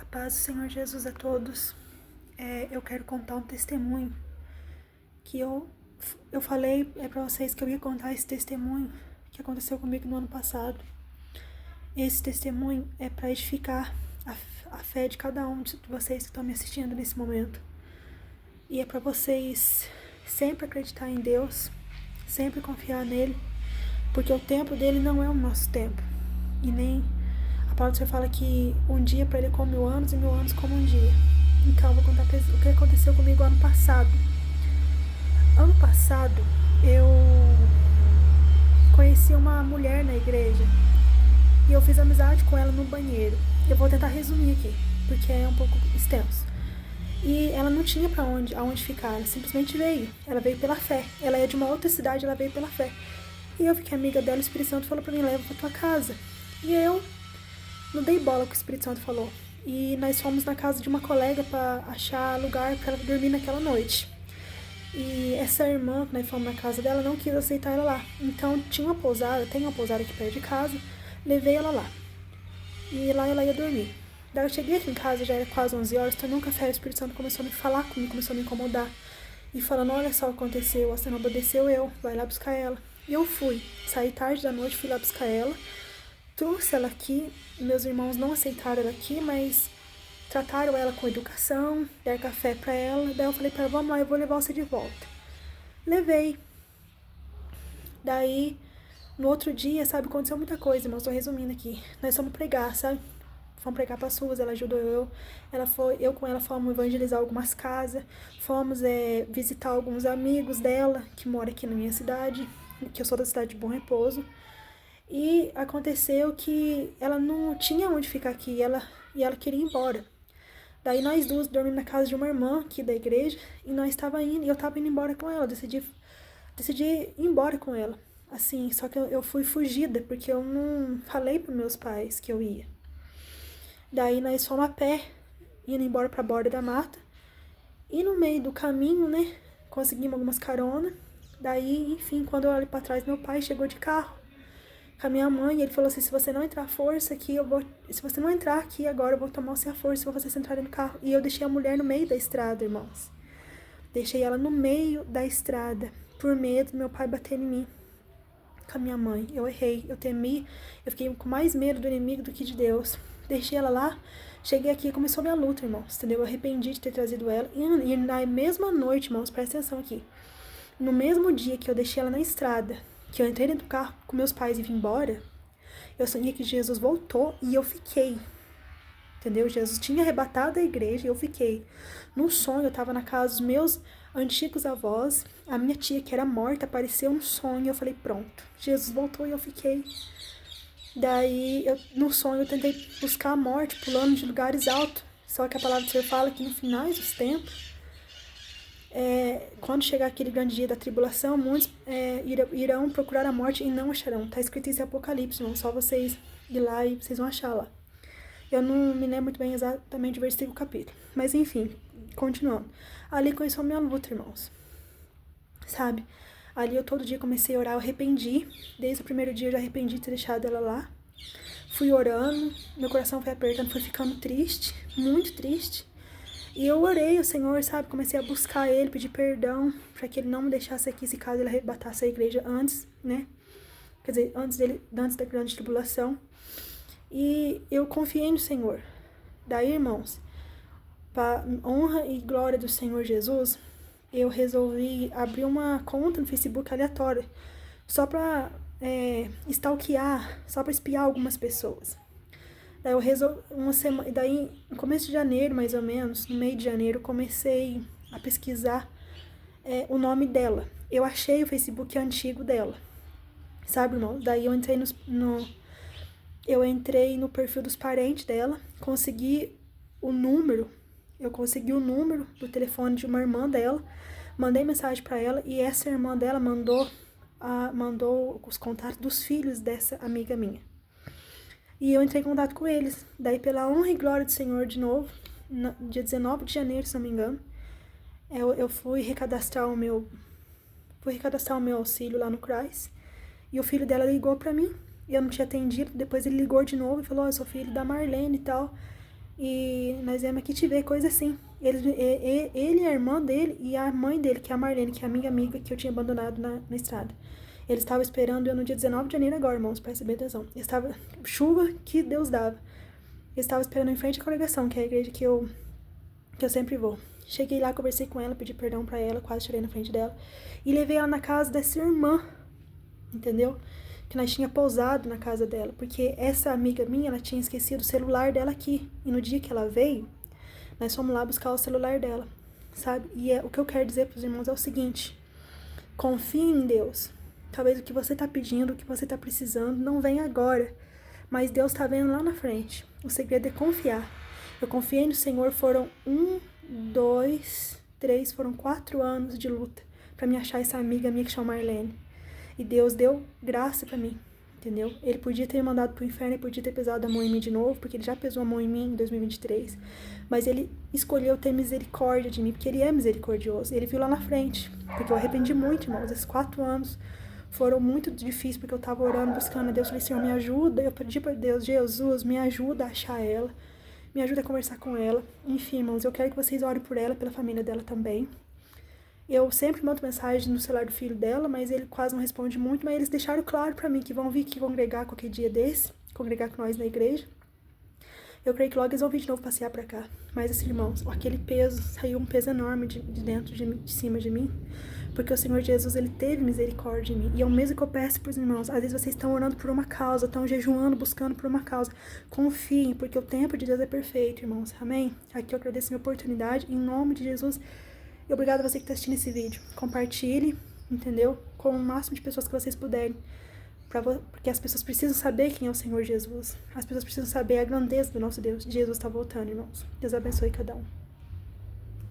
A paz do Senhor Jesus a todos. Eu quero contar um testemunho que eu falei pra vocês que eu ia contar esse testemunho que aconteceu comigo no ano passado. Esse testemunho é para edificar a fé de cada um de vocês que estão me assistindo nesse momento. E é para vocês sempre acreditar em Deus, sempre confiar nele, porque o tempo dele não é o nosso tempo. E nem a palavra do Senhor fala que um dia para ele é como 1000 anos e 1000 anos como um dia. Então, eu vou contar o que aconteceu comigo ano passado. Ano passado, eu conheci uma mulher na igreja e eu fiz amizade com ela no banheiro. Eu vou tentar resumir aqui, porque é um pouco extenso. E ela não tinha pra aonde ficar, ela simplesmente veio. Ela veio pela fé. Ela é de uma outra cidade, ela veio pela fé. E eu fiquei amiga dela, o Espírito Santo falou pra mim, leva pra tua casa. E eu não dei bola que o Espírito Santo falou. E nós fomos na casa de uma colega pra achar lugar pra ela dormir naquela noite. E essa irmã, que nós fomos na casa dela, não quis aceitar ela lá. Então tem uma pousada aqui perto de casa, levei ela lá. E lá ela ia dormir. Daí eu cheguei aqui em casa, já era quase 11 horas, tomei um café, o Espírito Santo começou a me falar comigo, começou a me incomodar. E falando, olha só o que aconteceu, você não obedeceu, vai lá buscar ela. E eu fui, saí tarde da noite, fui lá buscar ela, trouxe ela aqui, meus irmãos não aceitaram ela aqui, mas trataram ela com educação, deram café pra ela. Daí eu falei pra ela, vamos lá, eu vou levar você de volta. Levei. Daí, no outro dia, sabe, aconteceu muita coisa, mas tô resumindo aqui. Nós fomos pregar, sabe? Fomos pregar pras ruas, ela ajudou eu com ela fomos evangelizar algumas casas, fomos visitar alguns amigos dela, que moram aqui na minha cidade, que eu sou da cidade de Bom Repouso. E aconteceu que ela não tinha onde ficar aqui, e ela queria ir embora. Daí nós duas dormimos na casa de uma irmã aqui da igreja, e nós tava indo, e eu tava indo embora com ela, decidi ir embora com ela. Assim, só que eu fui fugida, porque eu não falei pros meus pais que eu ia. Daí nós fomos a pé, indo embora pra borda da mata. E no meio do caminho, né, conseguimos algumas caronas. Daí, enfim, quando eu olhei pra trás, meu pai chegou de carro com a minha mãe. Ele falou assim, se você não entrar à força aqui, se você não entrar aqui agora, eu vou tomar você à força e vocês entrarem no carro. E eu deixei a mulher no meio da estrada, irmãos. Deixei ela no meio da estrada, por medo do meu pai bater em mim. Com a minha mãe. Eu errei, eu temi, eu fiquei com mais medo do inimigo do que de Deus. Deixei ela lá, cheguei aqui e começou a minha luta, irmãos, entendeu? Eu arrependi de ter trazido ela. E na mesma noite, irmãos, presta atenção aqui. No mesmo dia que eu deixei ela na estrada, que eu entrei dentro do carro com meus pais e vim embora, eu sonhei que Jesus voltou e eu fiquei. Entendeu? Jesus tinha arrebatado a igreja e eu fiquei. No sonho, eu tava na casa dos meus antigos avós. A minha tia, que era morta, apareceu no sonho. Eu falei, pronto. Jesus voltou e eu fiquei. Daí, no sonho, eu tentei buscar a morte, pulando de lugares altos. Só que a palavra do Senhor fala que no final dos tempos, quando chegar aquele grande dia da tribulação, muitos irão procurar a morte e não acharão. Tá escrito isso em Apocalipse, não? Só vocês ir lá e vocês vão achar lá. Eu não me lembro muito bem exatamente o versículo capítulo. Mas enfim, continuando. Ali começou a minha luta, irmãos. Sabe? Ali eu todo dia comecei a orar, eu arrependi. Desde o primeiro dia eu já arrependi de ter deixado ela lá. Fui orando, meu coração foi apertando, foi ficando triste, muito triste. E eu orei ao Senhor, sabe? Comecei a buscar Ele, pedir perdão, para que Ele não me deixasse aqui se caso Ele arrebatasse a igreja antes, né? Quer dizer, antes da grande tribulação. E eu confiei no Senhor. Daí, irmãos, para honra e glória do Senhor Jesus, eu resolvi abrir uma conta no Facebook aleatória, só para stalkear, só para espiar algumas pessoas. Daí eu resolvi, daí no começo de janeiro, mais ou menos, no meio de janeiro, comecei a pesquisar o nome dela. Eu achei o Facebook antigo dela, sabe, irmão? Daí eu entrei no perfil dos parentes dela, consegui o número do telefone de uma irmã dela, mandei mensagem para ela e essa irmã dela mandou os contatos dos filhos dessa amiga minha. E eu entrei em contato com eles. Daí, pela honra e glória do Senhor, de novo, no dia 19 de janeiro, se não me engano, eu fui recadastrar o meu auxílio lá no CRAS e o filho dela ligou para mim. Eu não tinha atendido, depois ele ligou de novo e falou, eu sou filho da Marlene e tal. e nós viemos aqui te ver, coisa assim. Ele, a irmã dele e a mãe dele, que é a Marlene, que é a minha amiga que eu tinha abandonado na estrada. Eles estavam esperando eu no dia 19 de janeiro agora, irmãos, presta bem atenção. Estava chuva que Deus dava. Eles estavam esperando em frente à congregação, que é a igreja que eu sempre vou. Cheguei lá, conversei com ela, pedi perdão pra ela, quase chorei na frente dela. E levei ela na casa dessa irmã, entendeu? Que nós tinha pousado na casa dela. Porque essa amiga minha, ela tinha esquecido o celular dela aqui. E no dia que ela veio, nós fomos lá buscar o celular dela, sabe? E o que eu quero dizer pros irmãos é o seguinte: confie em Deus. Talvez o que você tá pedindo, o que você tá precisando, não venha agora. Mas Deus tá vendo lá na frente. O segredo é confiar. Eu confiei no Senhor, foram 4 anos de luta pra me achar essa amiga minha que chama Marlene. E Deus deu graça pra mim, entendeu? Ele podia ter me mandado pro inferno, ele podia ter pesado a mão em mim de novo, porque ele já pesou a mão em mim em 2023. Mas ele escolheu ter misericórdia de mim, porque ele é misericordioso. Ele viu lá na frente, porque eu arrependi muito, irmãos. Esses 4 anos foram muito difíceis, porque eu tava orando, buscando a Deus. Falei, Senhor, me ajuda. Eu pedi pra Deus, Jesus, me ajuda a achar ela. Me ajuda a conversar com ela. Enfim, irmãos, eu quero que vocês orem por ela, pela família dela também. Eu sempre mando mensagem no celular do filho dela, mas ele quase não responde muito. Mas eles deixaram claro pra mim que vão vir aqui congregar qualquer dia desse, congregar com nós na igreja. Eu creio que logo eles vão vir de novo passear pra cá. Mas assim, irmãos, aquele peso, saiu um peso enorme de dentro de cima de mim. Porque o Senhor Jesus, ele teve misericórdia de mim. E é o mesmo que eu peço pros irmãos. Às vezes vocês estão orando por uma causa, estão jejuando, buscando por uma causa. Confiem, porque o tempo de Deus é perfeito, irmãos. Amém? Aqui eu agradeço a minha oportunidade, em nome de Jesus. E obrigado a você que está assistindo esse vídeo. Compartilhe, entendeu? Com o máximo de pessoas que vocês puderem. Porque as pessoas precisam saber quem é o Senhor Jesus. As pessoas precisam saber a grandeza do nosso Deus. Jesus está voltando, irmãos. Deus abençoe cada um.